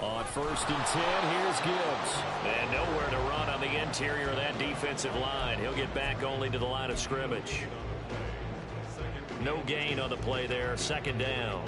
On 1st and 10, here's Gibbs. And nowhere to run on the interior of that defensive line. He'll get back only to the line of scrimmage. No gain on the play there. 2nd down.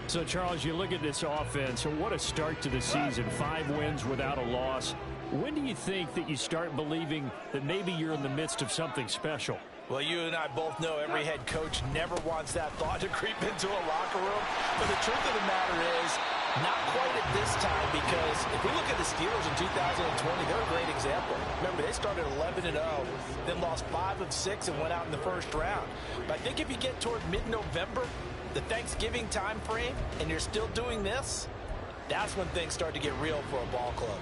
So, Charles, you look at this offense, so what a start to the season. 5 wins without a loss. When do you think that you start believing that maybe you're in the midst of something special? Well, you and I both know every head coach never wants that thought to creep into a locker room. But the truth of the matter is, not quite at this time, because if we look at the Steelers in 2020, they're a great example. Remember, they started 11-0, then lost 5 of 6 and went out in the first round. But I think if you get toward mid-November, the Thanksgiving time frame, and you're still doing this, that's when things start to get real for a ball club.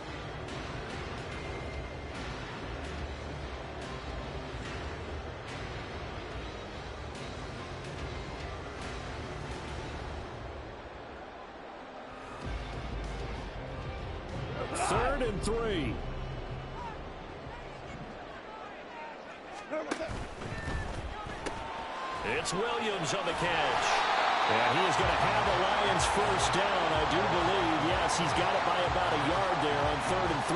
Third and 3. It's Williams on the catch. And he is going to have the Lions first down, I do believe. Yes, he's got it by about a yard there on 3rd and 3.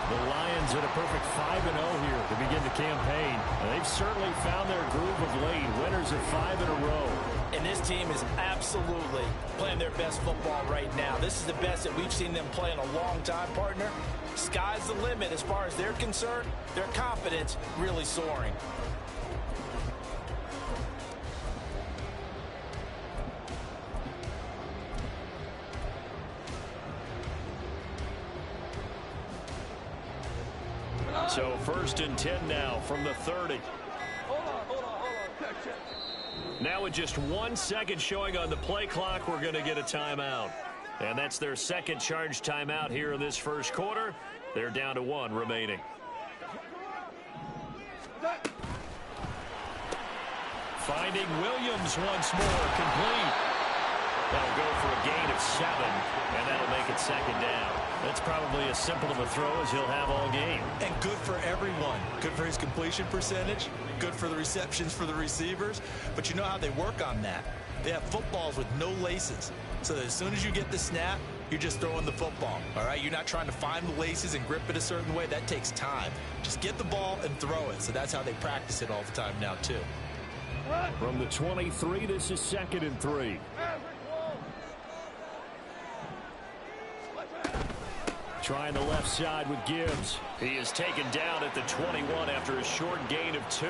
The Lions at a perfect 5-0 here to begin the campaign. And they've certainly found their groove of late. Winners of 5 in a row. And this team is absolutely playing their best football right now. This is the best that we've seen them play in a long time, partner. Sky's the limit as far as they're concerned. Their confidence really soaring. So 1st and 10 now from the 30. Hold on. Check. Now with just 1 second showing on the play clock, we're going to get a timeout. And that's their second charge timeout here in this first quarter. They're down to 1 remaining. Finding Williams once more, complete. That'll go for a gain of 7, and that'll make it 2nd down. That's probably as simple of a throw as he'll have all game. And good for everyone. Good for his completion percentage. Good for the receptions for the receivers. But you know how they work on that. They have footballs with no laces. So that as soon as you get the snap, you're just throwing the football. All right? You're not trying to find the laces and grip it a certain way. That takes time. Just get the ball and throw it. So that's how they practice it all the time now, too. From the 23, this is 2nd and 3. Trying the left side with Gibbs. He is taken down at the 21 after a short gain of 2.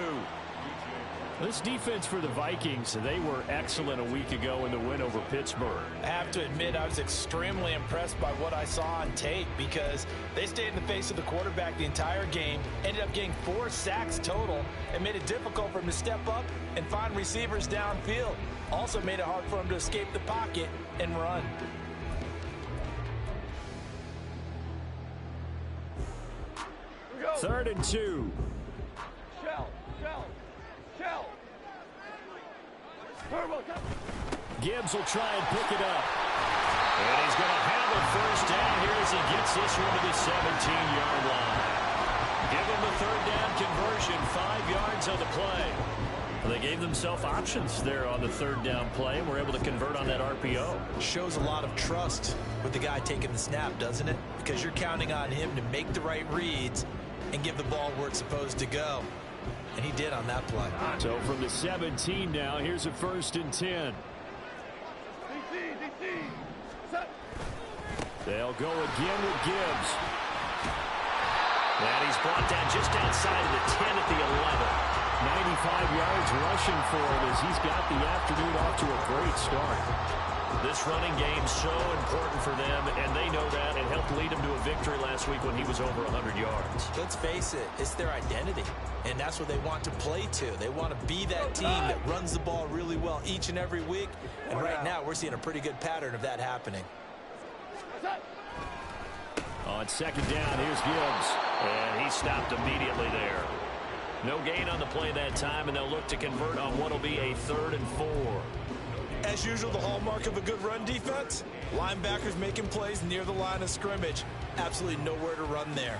This defense for the Vikings, they were excellent a week ago in the win over Pittsburgh. I have to admit, I was extremely impressed by what I saw on tape because they stayed in the face of the quarterback the entire game, ended up getting 4 sacks total, and made it difficult for him to step up and find receivers downfield. Also made it hard for him to escape the pocket and run. Third and 2. Shell. Gibbs will try and pick it up. And he's going to have a first down here as he gets this one to the 17-yard line. Give him the 3rd down conversion, 5 yards on the play. Well, they gave themselves options there on the 3rd down play and were able to convert on that RPO. Shows a lot of trust with the guy taking the snap, doesn't it? Because you're counting on him to make the right reads and give the ball where it's supposed to go. And he did on that play. So from the 17 now, here's a 1st and 10. They'll go again with Gibbs. And he's brought down just outside of the 10 at the 11. 95 yards rushing for him as he's got the afternoon off to a great start. This running game so important for them, and they know that. It helped lead them to a victory last week when he was over 100 yards. Let's face it, it's their identity, and that's what they want to play to. They want to be that team that runs the ball really well each and every week, and right now we're seeing a pretty good pattern of that happening. On 2nd down, here's Gibbs. And he stopped immediately there. No gain on the play that time, and they'll look to convert on what will be a 3rd and 4. As usual, the hallmark of a good run defense, linebackers making plays near the line of scrimmage. Absolutely nowhere to run there.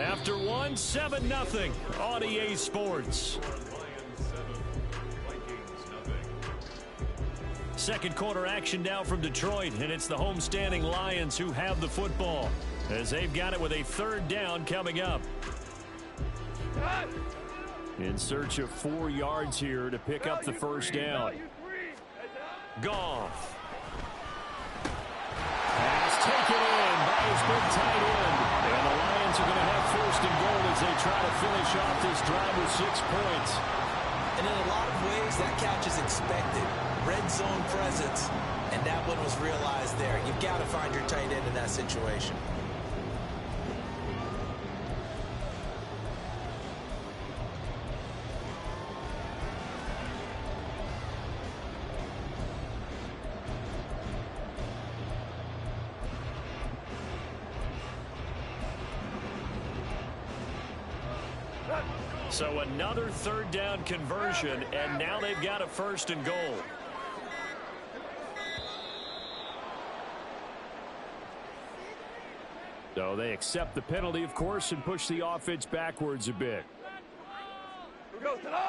After one, 7-0 on EA Sports. Second quarter action now from Detroit, and it's the homestanding Lions who have the football as they've got it with a third down coming up. In search of 4 yards here to pick up the first down. Goff. Pass taken in by his big tight end. And the Lions are going to have first and goal as they try to finish off this drive with 6 points. And in a lot of ways, that catch is expected. Red zone presence, and that one was realized there. You've got to find your tight end in that situation. So another third down conversion, and now they've got a first and goal. So they accept the penalty, of course, and push the offense backwards a bit.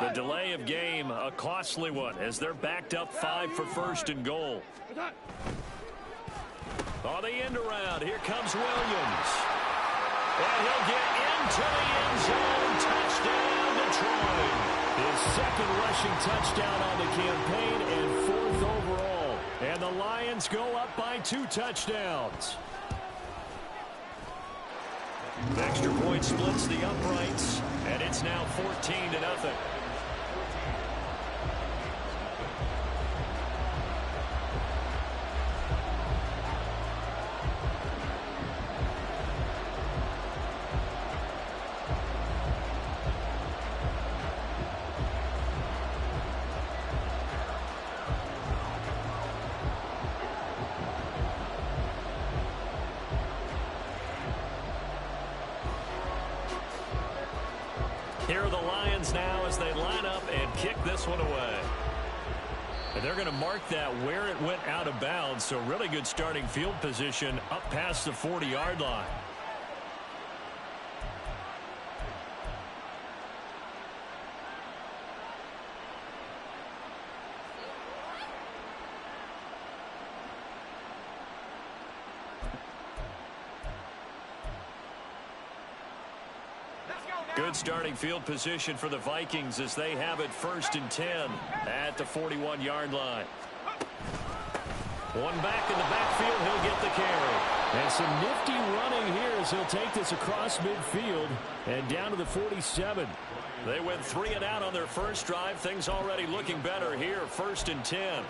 The delay of game, a costly one, as they're backed up 5 for first and goal. On the end around, here comes Williams. And he'll get into the end zone. Touchdown, Detroit. His second rushing touchdown on the campaign and 4th overall. And the Lions go up by 2 touchdowns. Extra point splits the uprights, and it's now 14-0. Here are the Lions now as they line up and kick this one away. And they're going to mark that where it went out of bounds, so really good starting field position up past the 40-yard line. Good starting field position for the Vikings as they have it 1st and 10 at the 41-yard line. One back in the backfield, he'll get the carry. And some nifty running here as he'll take this across midfield and down to the 47. They went 3 and out on their first drive. Things already looking better here, 1st and 10.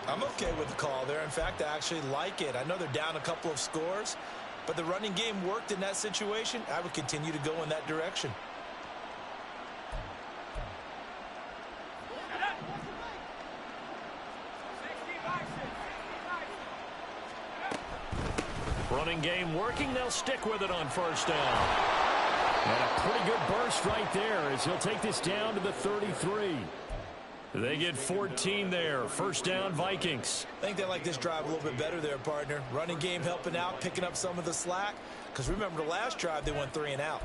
I'm okay with the call there. In fact, I actually like it. I know they're down a couple of scores, but the running game worked in that situation. I would continue to go in that direction. Running game working. They'll stick with it on first down. And a pretty good burst right there as he'll take this down to the 33. They get 14 there. First down, Vikings. I think they like this drive a little bit better there, partner. Running game helping out, picking up some of the slack. Because remember, the last drive, they went 3 and out.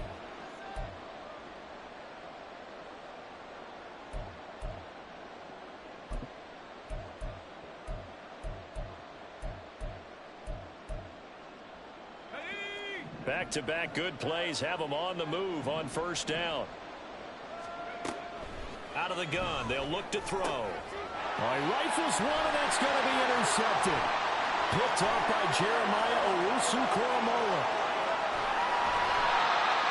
Back-to-back good plays have them on the move on first down. Out of the gun, they'll look to throw. He rifles one, and that's going to be intercepted. Picked up by Jeremiah Owusu-Koramoah.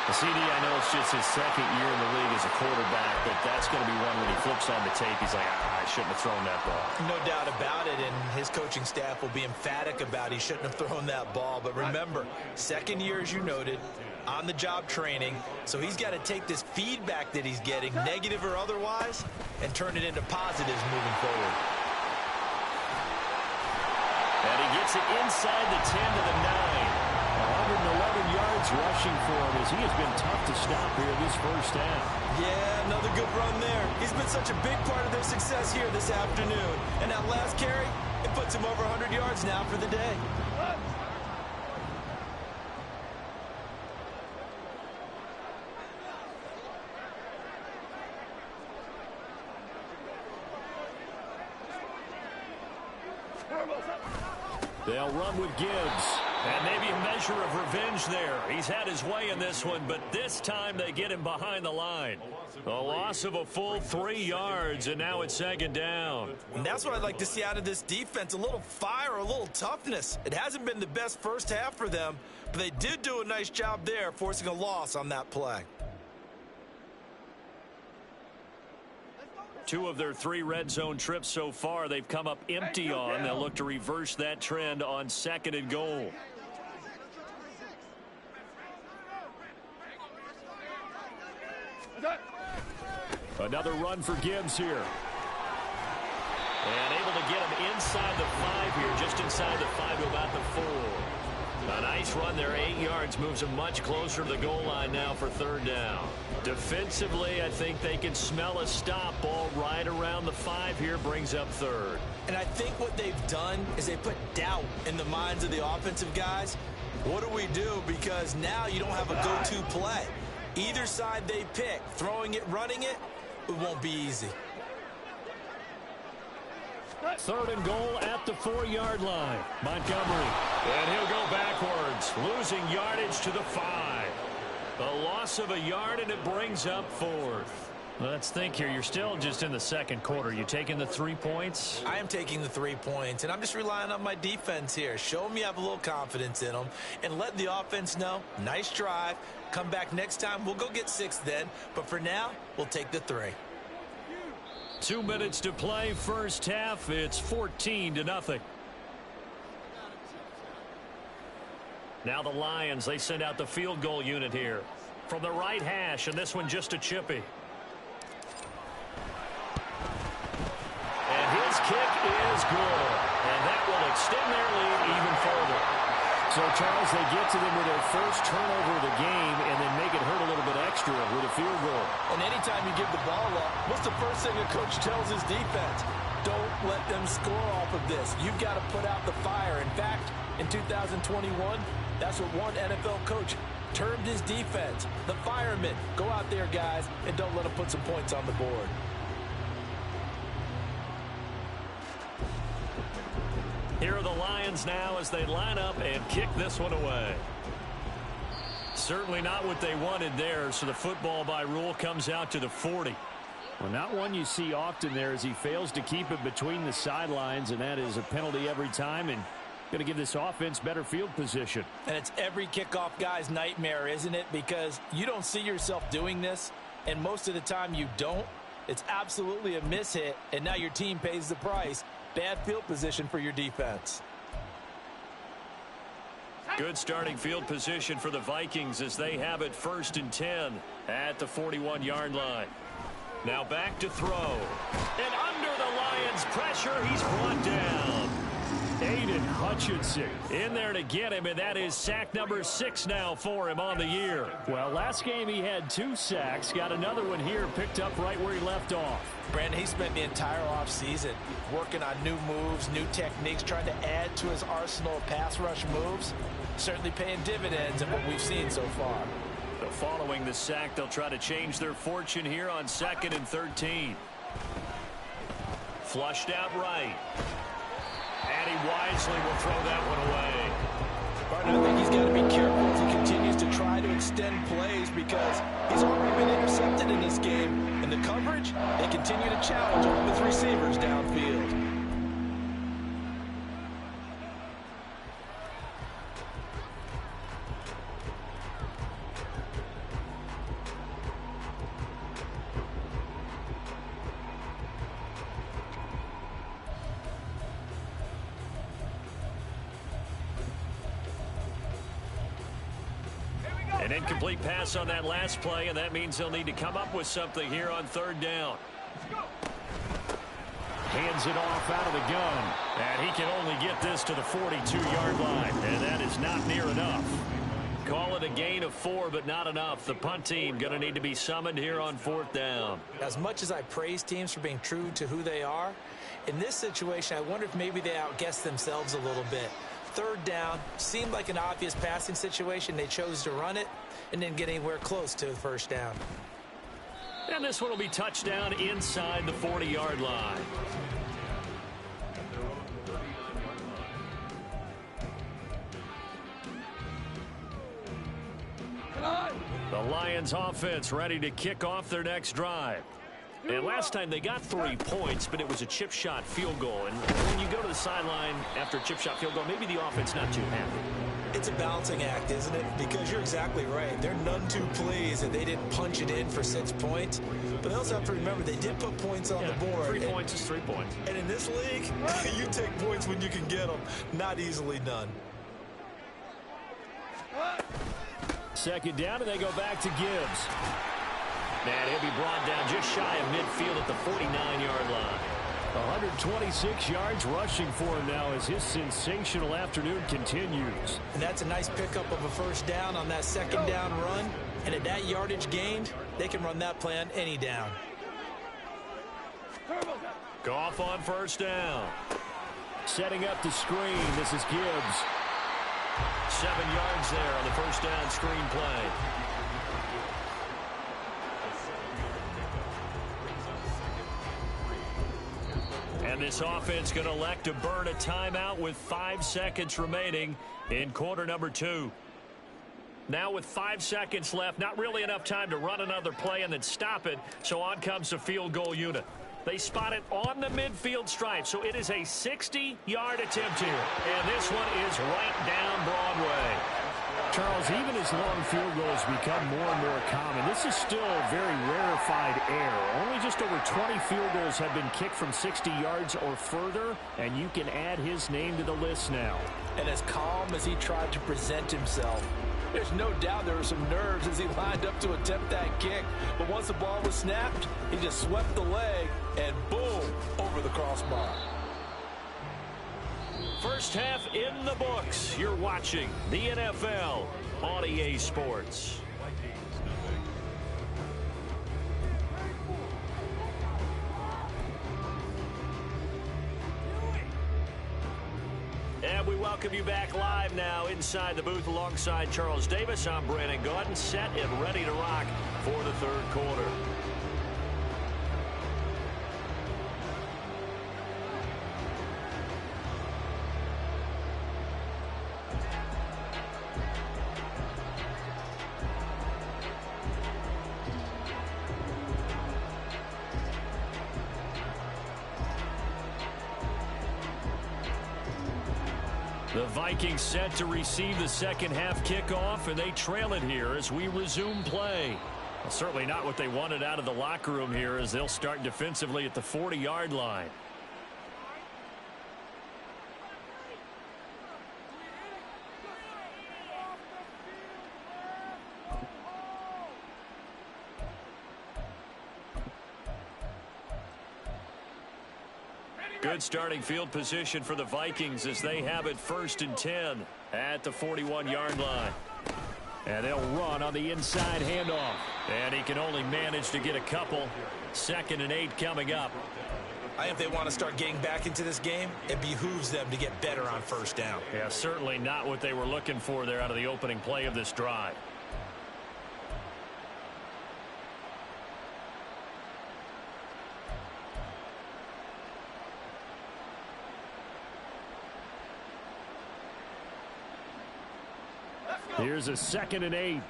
The CD, I know it's just his second year in the league as a quarterback, but that's going to be one when he flips on the tape, he's like, I shouldn't have thrown that ball. No doubt about it, and his coaching staff will be emphatic about he shouldn't have thrown that ball. But remember, second year, as you noted, on-the-job training, so he's got to take this feedback that he's getting, negative or otherwise, and turn it into positives moving forward. And he gets it inside the 10 to the 9. 111 yards rushing for him as he has been tough to stop here this first half. Yeah, another good run there. He's been such a big part of their success here this afternoon. And that last carry, it puts him over 100 yards now for the day. They'll run with Gibbs. And maybe a measure of revenge there. He's had his way in this one, but this time they get him behind the line. A loss of a full 3 yards, and now it's second down. And that's what I'd like to see out of this defense, a little fire, a little toughness. It hasn't been the best first half for them, but they did do a nice job there, forcing a loss on that play. 2 of their 3 red zone trips so far, they've come up empty on. They'll look to reverse that trend on 2nd and goal. Another run for Gibbs here. And able to get him inside the 5 here, just inside the 5 to about the 4. A nice run there, 8 yards, moves him much closer to the goal line now for 3rd down. Defensively, I think they can smell a stop. Ball right around the 5 here, brings up 3rd. And I think what they've done is they put doubt in the minds of the offensive guys. What do we do? Because now you don't have a go-to play. Either side they pick, throwing it, running it, it won't be easy. 3rd and goal at the 4-yard line. Montgomery. And he'll go backwards, losing yardage to the 5. A loss of a yard, and it brings up 4th. Let's think here. You're still just in the 2nd quarter. You taking the 3 points? I am taking the 3 points, and I'm just relying on my defense here. Show them you have a little confidence in them, and let the offense know, nice drive. Come back next time. We'll go get 6 then, but for now, we'll take the 3. 2 minutes to play, first half. It's 14-0. Now the Lions, they send out the field goal unit here. From the right hash, and this one just a chippy. And his kick is good. And that will extend their lead even further. So, Charles, they get to them with their first turnover of the game and then make it hurt a little bit extra with a field goal. And anytime you give the ball up, what's the first thing a coach tells his defense? Don't let them score off of this. You've got to put out the fire. In fact, in 2021, that's what one NFL coach termed his defense. The firemen. Go out there, guys, and don't let them put some points on the board. Here are the Lions now as they line up and kick this one away. Certainly not what they wanted there, so the football by rule comes out to the 40. Well, not one you see often there as he fails to keep it between the sidelines, and that is a penalty every time and going to give this offense better field position. And it's every kickoff guy's nightmare, isn't it? Because you don't see yourself doing this, and most of the time you don't. It's absolutely a mishit, and now your team pays the price. Bad field position for your defense. Good starting field position for the Vikings as they have it 1st and 10 at the 41-yard line. Now back to throw. And under the Lions' pressure, he's brought down. Aiden Hutchinson in there to get him, and that is sack number 6 now for him on the year. Well, last game he had 2 sacks. Got another one here, picked up right where he left off. Brandon, he spent the entire offseason working on new moves, new techniques, trying to add to his arsenal of pass rush moves. Certainly paying dividends in what we've seen so far. So following the sack, they'll try to change their fortune here on 2nd and 13. Flushed out right. And he wisely will throw that one away. Partner, I think he's got to be careful as he continues to try to extend plays because he's already been intercepted in this game. In the coverage, they continue to challenge him with receivers downfield. An incomplete pass on that last play, and that means they'll need to come up with something here on 3rd down. Hands it off out of the gun. And he can only get this to the 42-yard line, and that is not near enough. Call it a gain of 4, but not enough. The punt team going to need to be summoned here on 4th down. As much as I praise teams for being true to who they are, in this situation, I wonder if maybe they outguessed themselves a little bit. 3rd down seemed like an obvious passing situation. They chose to run it and didn't get anywhere close to the 1st down. And this one will be touchdown inside the 40-yard line. Lions offense ready to kick off their next drive. And last time they got 3 points, but it was a chip shot field goal. And when you go to the sideline after a chip shot field goal, maybe the offense not too happy. It's a balancing act, isn't it? Because you're exactly right. They're none too pleased that they didn't punch it in for 6 points. But they also have to remember they did put points on the board. 3 points is 3 points. And in this league, you take points when you can get them. Not easily done. Second down, and they go back to Gibbs. And he'll be brought down just shy of midfield at the 49-yard line. 126 yards rushing for him now as his sensational afternoon continues. And that's a nice pickup of a first down on that second down run. And at that yardage gained, they can run that play on any down. Goff on first down. Setting up the screen. This is Gibbs. 7 yards there on the first down screen play. And this offense going to elect to burn a timeout with 5 seconds remaining in quarter number 2. Now with 5 seconds left, not really enough time to run another play and then stop it. So on comes the field goal unit. They spot it on the midfield stripe, so it is a 60-yard attempt here. And this one is right down Broadway. Charles, even as long field goals become more and more common, this is still a very rarefied air. Only just over 20 field goals have been kicked from 60 yards or further, and you can add his name to the list now. And as calm as he tried to present himself, there's no doubt there were some nerves as he lined up to attempt that kick. But once the ball was snapped, he just swept the leg and boom, over the crossbar. First half in the books. You're watching the NFL on EA Sports. And we welcome you back live now inside the booth alongside Charles Davis. I'm Brandon Gaudin, set and ready to rock for the third quarter. The Vikings set to receive the second half kickoff, and they trail it here as we resume play. Well, certainly not what they wanted out of the locker room here as they'll start defensively at the 40-yard line. Good starting field position for the Vikings as they have it 1st and 10 at the 41-yard line. And they'll run on the inside handoff. And he can only manage to get a couple. 2nd and 8 coming up. I think if they want to start getting back into this game, it behooves them to get better on first down. Yeah, certainly not what they were looking for there out of the opening play of this drive. Here's a 2nd and 8.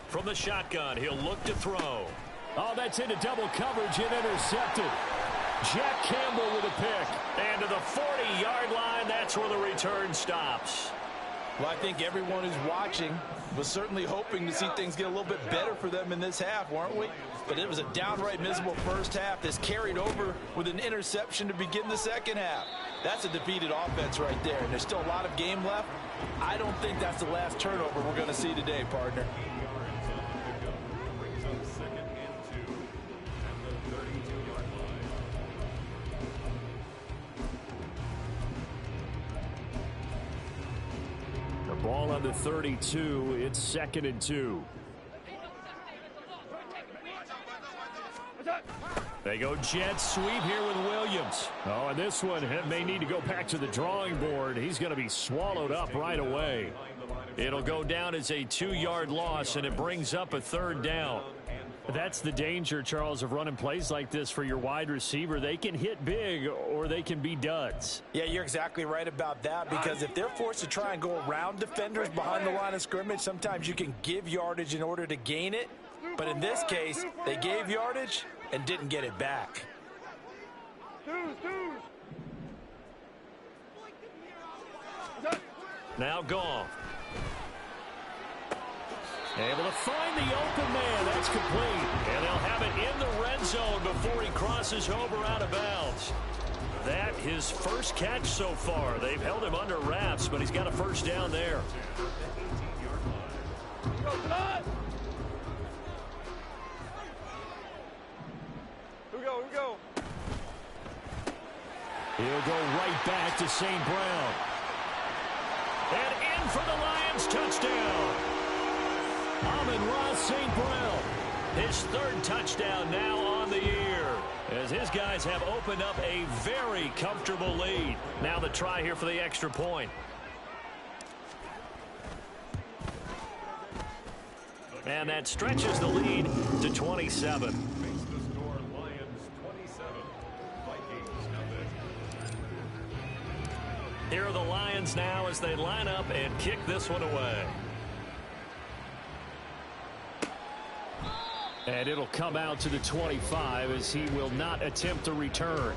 From the shotgun, he'll look to throw. Oh, that's into double coverage and intercepted. Jack Campbell with a pick. And to the 40-yard line, that's where the return stops. Well, I think everyone who's watching was certainly hoping to see things get a little bit better for them in this half, weren't we? But it was a downright miserable first half. This carried over with an interception to begin the second half. That's a defeated offense right there, and there's still a lot of game left. I don't think that's the last turnover we're going to see today, partner. Ball on the 32. It's 2nd and 2. They go jet sweep here with Williams. Oh, and this one may need to go back to the drawing board. He's going to be swallowed up right away. It'll go down as a 2-yard loss, and it brings up a 3rd down. That's the danger, Charles, of running plays like this for your wide receiver. They can hit big or they can be duds. Yeah, you're exactly right about that, because if they're forced to try and go around defenders behind the line of scrimmage, sometimes you can give yardage in order to gain it. But in this case, they gave yardage and didn't get it back. Now Goff. Able to find the open man. That's complete. And they'll have it in the red zone before he crosses over out of bounds. That his first catch so far. They've held him under wraps, but he's got a first down there. Here we go. He'll go right back to St. Brown. And in for the Lions touchdown. Amon-Ra St. Brown. His third touchdown now on the year, as his guys have opened up a very comfortable lead. Now the try here for the extra point. And that stretches the lead to 27. Here are the Lions now as they line up and kick this one away. And it'll come out to the 25 as he will not attempt a return.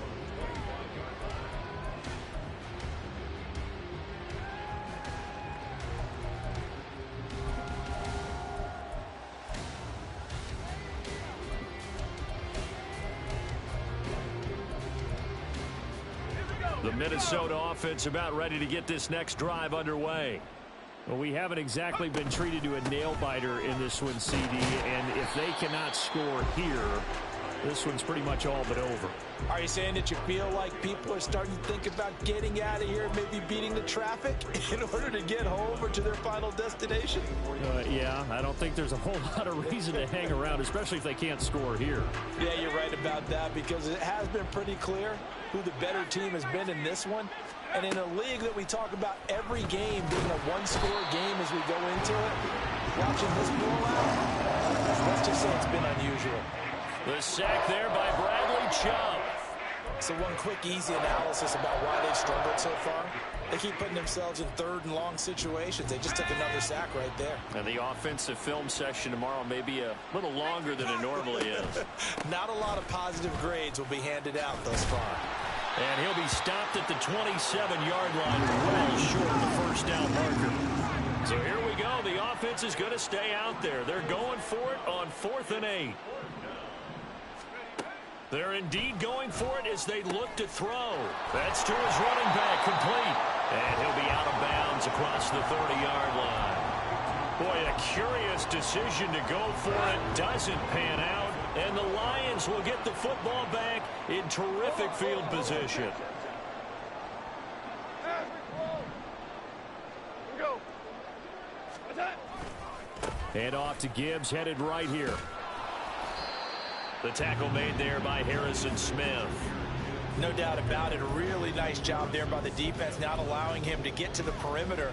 The Minnesota offense about ready to get this next drive underway. Well, we haven't exactly been treated to a nail-biter in this one, CD, and if they cannot score here, this one's pretty much all but over. Are you saying that you feel like people are starting to think about getting out of here, maybe beating the traffic in order to get home or to their final destination? Yeah, I don't think there's a whole lot of reason to hang around, especially if they can't score here. Yeah, you're right about that, because it has been pretty clear who the better team has been in this one. And in a league that we talk about every game being a one-score game as we go into it, watching this blowout, let's just say it's been unusual. The sack there by Bradley Chubb. So one quick, easy analysis about why they've struggled so far. They keep putting themselves in third and long situations. They just took another sack right there. And the offensive film session tomorrow may be a little longer than it normally is. Not a lot of positive grades will be handed out thus far. And he'll be stopped at the 27-yard line, well short of the first down marker. So here we go. The offense is going to stay out there. They're going for it on 4th and 8. They're indeed going for it as they look to throw. That's to his running back, complete. And he'll be out of bounds across the 30-yard line. Boy, a curious decision to go for it. Doesn't pan out. And the Lions will get the football back in terrific field position. Hand off to Gibbs, headed right here. The tackle made there by Harrison Smith. No doubt about it. A really nice job there by the defense, not allowing him to get to the perimeter.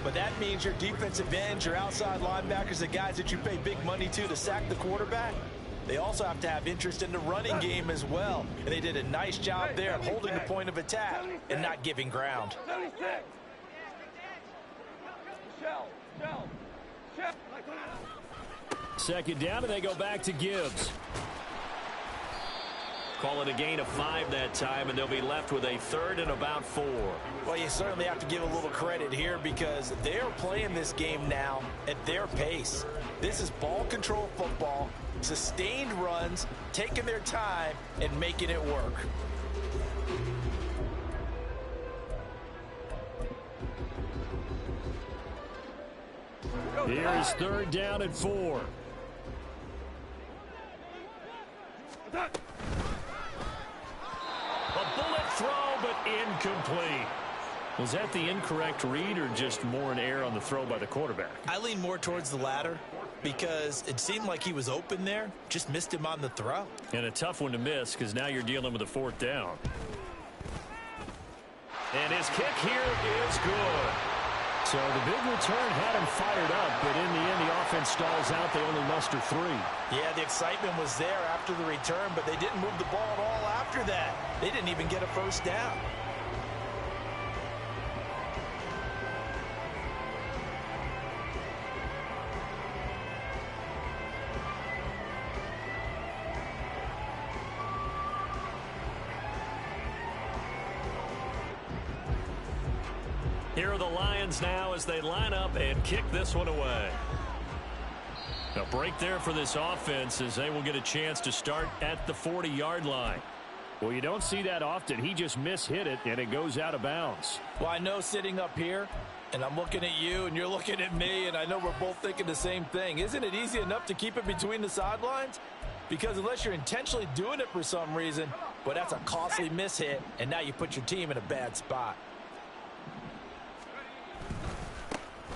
But that means your defensive ends, your outside linebackers, the guys that you pay big money to sack the quarterback, they also have to have interest in the running game as well. And they did a nice job there of holding the point of attack and not giving ground. Second down, and they go back to Gibbs. Call it a gain of 5 that time, and they'll be left with a 3rd and about 4. Well, you certainly have to give a little credit here because they're playing this game now at their pace. This is ball control football, sustained runs, taking their time, and making it work. Here's 3rd down and 4. A bullet throw, but incomplete. Was that the incorrect read or just more an error on the throw by the quarterback? I lean more towards the latter because it seemed like he was open there, just missed him on the throw. And a tough one to miss because now you're dealing with a 4th down. And his kick here is good. So the big return had him fired up, but in the end, the offense stalls out. They only muster 3. Yeah, the excitement was there after the return, but they didn't move the ball at all after that. They didn't even get a first down. Here are the Lions now as they line up and kick this one away. A break there for this offense as they will get a chance to start at the 40-yard line. Well, you don't see that often. He just mishit it, and it goes out of bounds. Well, I know sitting up here, and I'm looking at you, and you're looking at me, and I know we're both thinking the same thing. Isn't it easy enough to keep it between the sidelines? Because unless you're intentionally doing it for some reason, but that's a costly mishit, and now you put your team in a bad spot.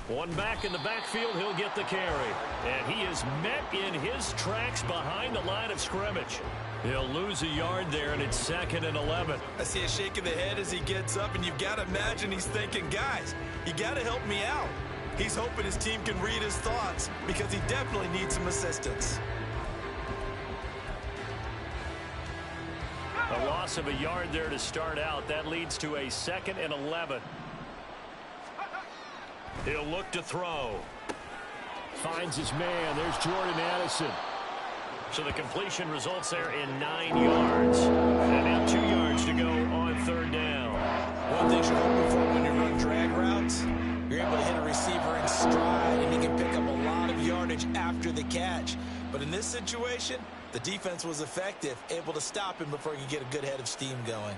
One back in the backfield, he'll get the carry. And he is met in his tracks behind the line of scrimmage. He'll lose a yard there, and it's 2nd and 11. I see a shake of the head as he gets up, and you've got to imagine he's thinking, guys, you got to help me out. He's hoping his team can read his thoughts because he definitely needs some assistance. A loss of a yard there to start out. That leads to a 2nd and 11. He'll look to throw. Finds his man. There's Jordan Addison. So the completion results there in 9 yards. And now 2 yards to go on 3rd down. One thing you're hoping for when you run drag routes, you're able to hit a receiver in stride, and he can pick up a lot of yardage after the catch. But in this situation, the defense was effective, able to stop him before he could get a good head of steam going.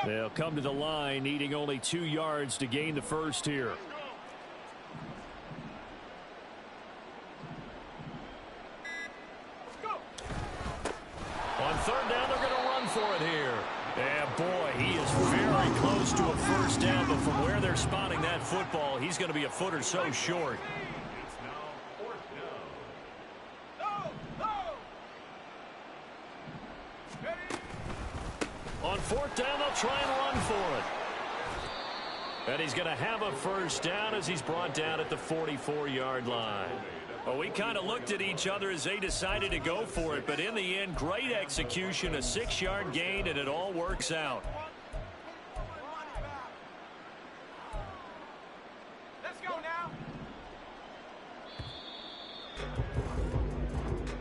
They'll come to the line, needing only 2 yards to gain the first here. On 3rd down, they're going to run for it here. And boy, he is very close to a first down, but from where they're spotting that football, he's going to be a foot or so short. On 4th down, they'll try and run for it. And he's going to have a first down as he's brought down at the 44-yard line. Well, we kind of looked at each other as they decided to go for it, but in the end, great execution, a 6-yard gain, and it all works out. Let's go now.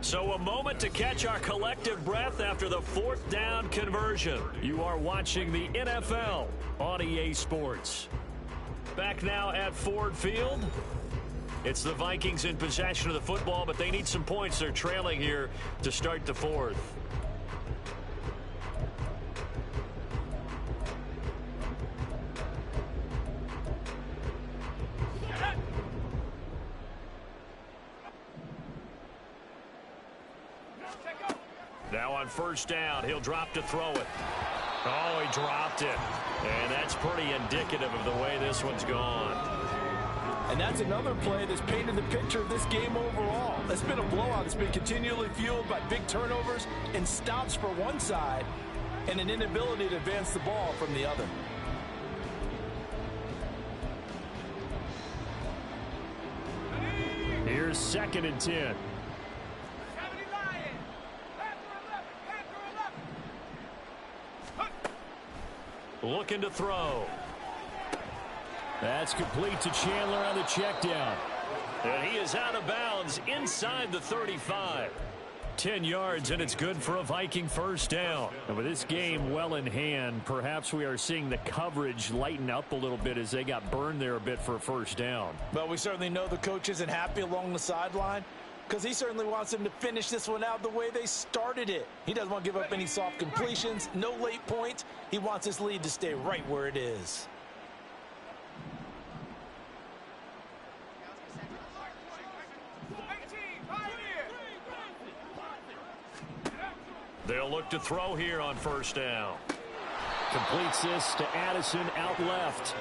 So a moment to catch our collective breath after the 4th down conversion. You are watching the NFL on EA Sports. Back now at Ford Field. It's the Vikings in possession of the football, but they need some points. They're trailing here to start the 4th. Now on 1st down, he'll drop to throw it. Oh, he dropped it. And that's pretty indicative of the way this one's gone. And that's another play that's painted the picture of this game overall. It's been a blowout. It's been continually fueled by big turnovers and stops for one side and an inability to advance the ball from the other. Here's 2nd and 10. Looking to throw. That's complete to Chandler on the check down. And he is out of bounds inside the 35. 10 yards, and it's good for a Viking first down. And with this game well in hand, perhaps we are seeing the coverage lighten up a little bit as they got burned there a bit for a first down. But we certainly know the coach isn't happy along the sideline because he certainly wants them to finish this one out the way they started it. He doesn't want to give up any soft completions, no late points. He wants his lead to stay right where it is. They'll look to throw here on 1st down. Completes this to Addison out left.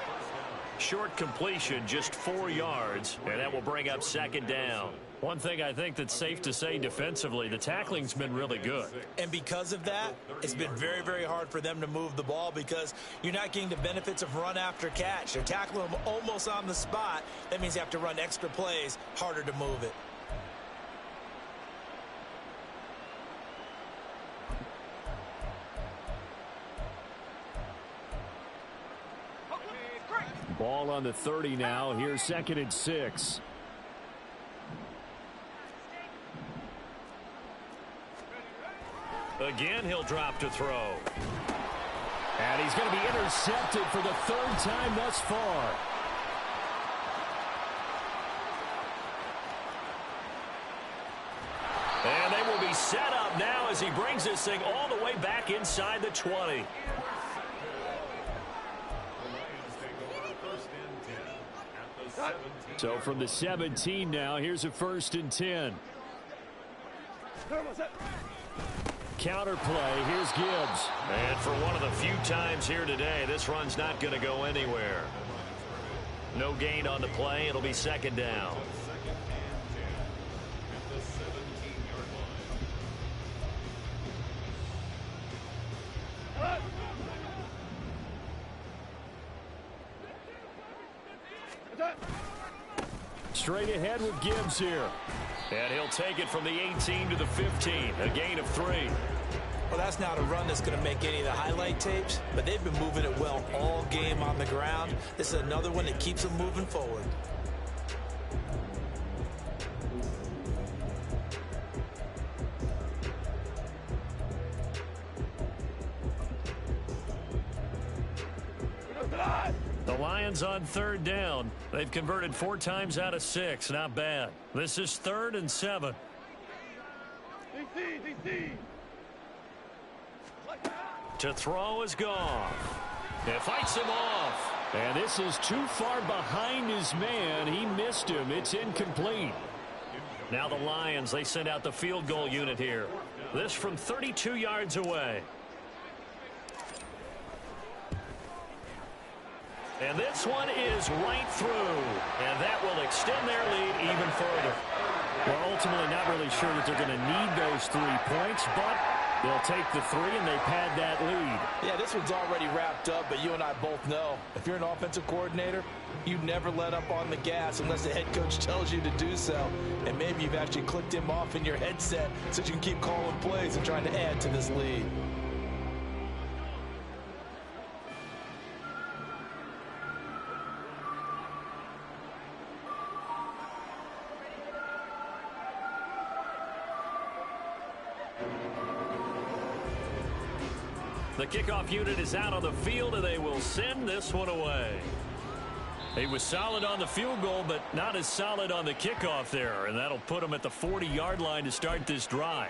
Short completion, just 4 yards, and that will bring up second down. One thing I think that's safe to say defensively, the tackling's been really good. And because of that, it's been very, very hard for them to move the ball because you're not getting the benefits of run after catch. They're tackling them almost on the spot. That means you have to run extra plays, harder to move it. Ball on the 30 now. Here's 2nd and 6. Again, he'll drop to throw. And he's going to be intercepted for the 3rd time thus far. And they will be set up now as he brings this thing all the way back inside the 20. So from the 17 now, here's a 1st and 10. Counter play, here's Gibbs. And for one of the few times here today, this run's not going to go anywhere. No gain on the play. It'll be 2nd down. Straight ahead with Gibbs here. And he'll take it from the 18 to the 15. A gain of 3. Well, that's not a run that's going to make any of the highlight tapes, but they've been moving it well all game on the ground. This is another one that keeps them moving forward. The Lions on 3rd down. They've converted 4 times out of 6. Not bad. This is 3rd and 7. To throw is Goff. It fights him off. And this is too far behind his man. He missed him. It's incomplete. Now the Lions, they send out the field goal unit here. This from 32 yards away. And this one is right through. And that will extend their lead even further. Well, ultimately not really sure that they're going to need those 3 points, but they'll take the 3 and they pad that lead. Yeah, this one's already wrapped up, but you and I both know if you're an offensive coordinator, you never let up on the gas unless the head coach tells you to do so. And maybe you've actually clicked him off in your headset so you can keep calling plays and trying to add to this lead. The kickoff unit is out on the field, and they will send this one away. He was solid on the field goal, but not as solid on the kickoff there, and that'll put him at the 40-yard line to start this drive.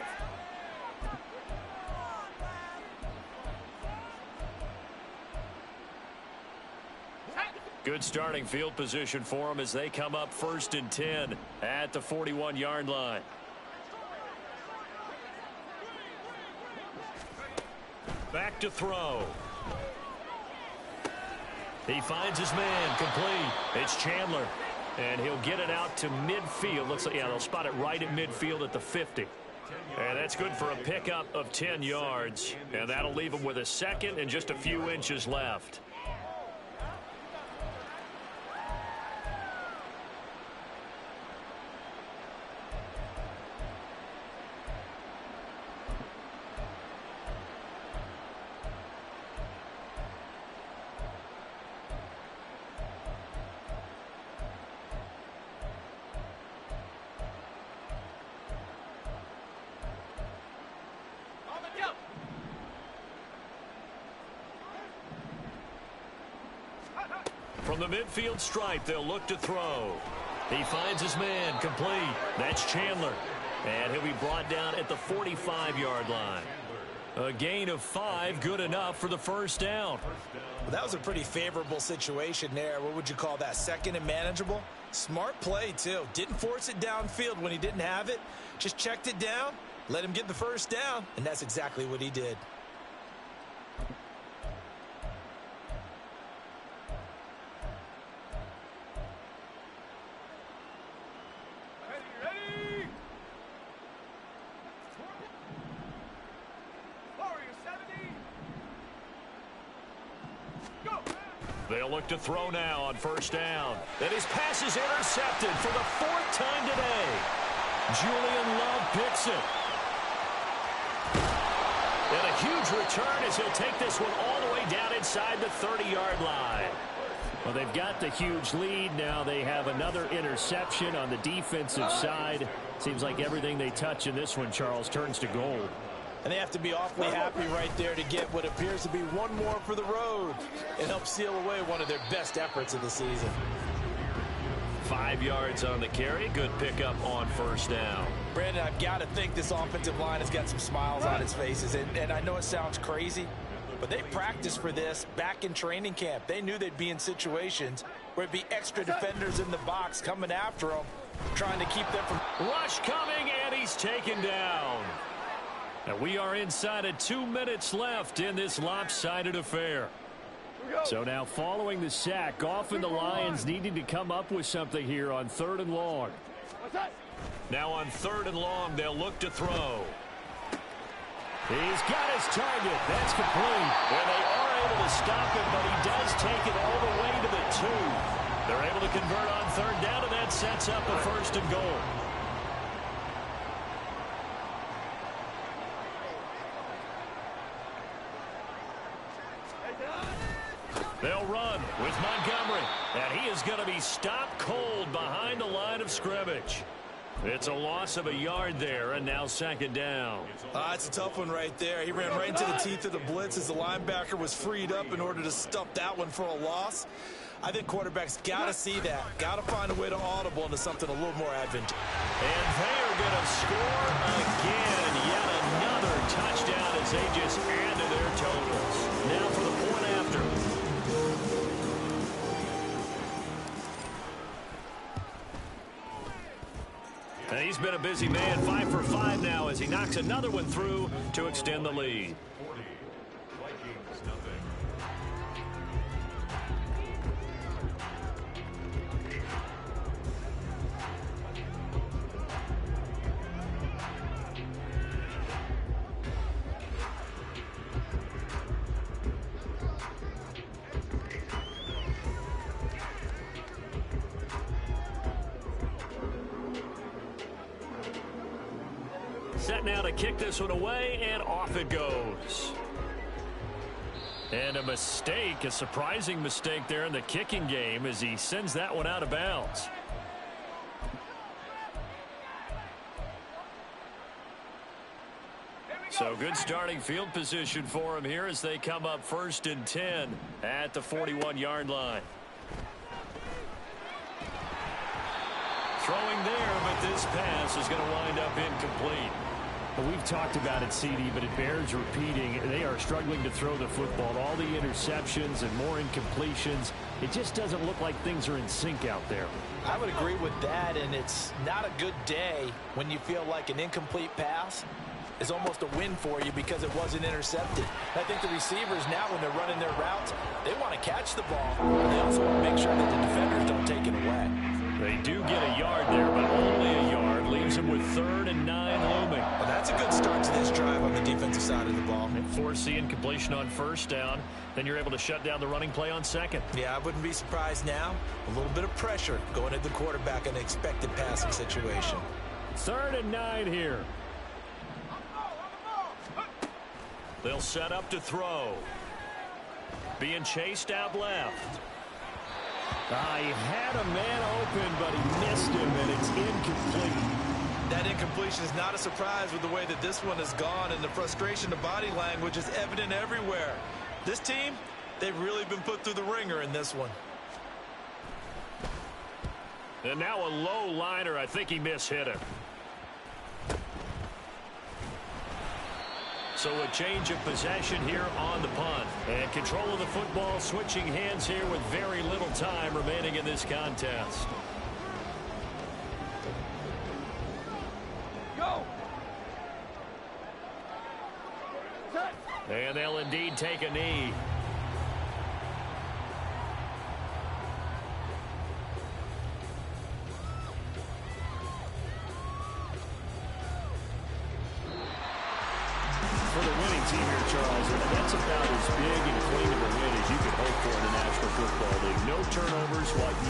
Good starting field position for them as they come up 1st and 10 at the 41-yard line. Back to throw. He finds his man, complete. It's Chandler, and he'll get it out to midfield. Looks like, yeah, they'll spot it right at midfield at the 50. And that's good for a pickup of 10 yards, and that'll leave him with a 2nd and just a few inches left. From the midfield stripe, they'll look to throw. He finds his man, complete. That's Chandler. And he'll be brought down at the 45-yard line. A gain of 5, good enough for the 1st down. Well, that was a pretty favorable situation there. What would you call that? 2nd and manageable? Smart play, too. Didn't force it downfield when he didn't have it. Just checked it down, let him get the 1st down, and that's exactly what he did. They'll look to throw now on first down. And his pass is intercepted for the 4th time today. Julian Love picks it. And a huge return as he'll take this one all the way down inside the 30-yard line. Well, they've got the huge lead. Now they have another interception on the defensive side. Seems like everything they touch in this one, Charles, turns to gold. And they have to be awfully happy right there to get what appears to be one more for the road and help seal away one of their best efforts of the season. 5 yards on the carry. Good pickup on first down. Brandon, I've got to think this offensive line has got some smiles on its faces. And I know it sounds crazy, but they practiced for this back in training camp. They knew they'd be in situations where it'd be extra defenders in the box coming after them, trying to keep them from... Rush coming, and he's taken down. And we are inside of 2 minutes left in this lopsided affair. So now following the sack, Goff and the Lions needing to come up with something here on 3rd and long. Now on 3rd and long, they'll look to throw. He's got his target. That's complete. And they are able to stop him, but he does take it all the way to the 2. They're able to convert on 3rd down, and that sets up a 1st and goal. They'll run with Montgomery, and he is going to be stopped cold behind the line of scrimmage. It's a loss of a yard there, and now 2nd down. It's a tough one right there. He ran right into the teeth of the blitz as the linebacker was freed up in order to stop that one for a loss. I think quarterbacks got to see that. Got to find a way to audible into something a little more advantageous. And they are going to score again. Yet another touchdown as they just add to their totals. Now for the point after. And he's been a busy man, 5 for 5 now as he knocks another one through to extend the lead. Vikings, nothing. Set now to kick this one away, and off it goes. And a mistake, a surprising mistake there in the kicking game as he sends that one out of bounds. So good starting field position for him here as they come up 1st and 10 at the 41-yard line. Throwing there, but this pass is going to wind up incomplete. Well, we've talked about it, CD, but it bears repeating. They are struggling to throw the football. All the interceptions and more incompletions. It just doesn't look like things are in sync out there. I would agree with that, and it's not a good day when you feel like an incomplete pass is almost a win for you because it wasn't intercepted. I think the receivers now, when they're running their routes, they want to catch the ball. They also want to make sure that the defenders don't take it away. They do get a yard there, but only a yard. Leaves them with 3rd and 9 looming. Well, that's a good start to this drive on the defensive side of the ball. And force the incompletion on 1st down. Then you're able to shut down the running play on 2nd. Yeah, I wouldn't be surprised now. A little bit of pressure going at the quarterback in an expected passing situation. 3rd and 9 here. They'll set up to throw. Being chased out left. He had a man open, but he missed him, and it's incomplete. That incompletion is not a surprise with the way that this one has gone, and the frustration of body language is evident everywhere. This team, they've really been put through the ringer in this one. And now a low liner. I think he mishit him. So a change of possession here on the punt. And control of the football switching hands here with very little time remaining in this contest. Go! And they'll indeed take a knee. for the winning team here, Charles. And that's about as big and clean of a win as you could hope for in the National Football League. No turnovers like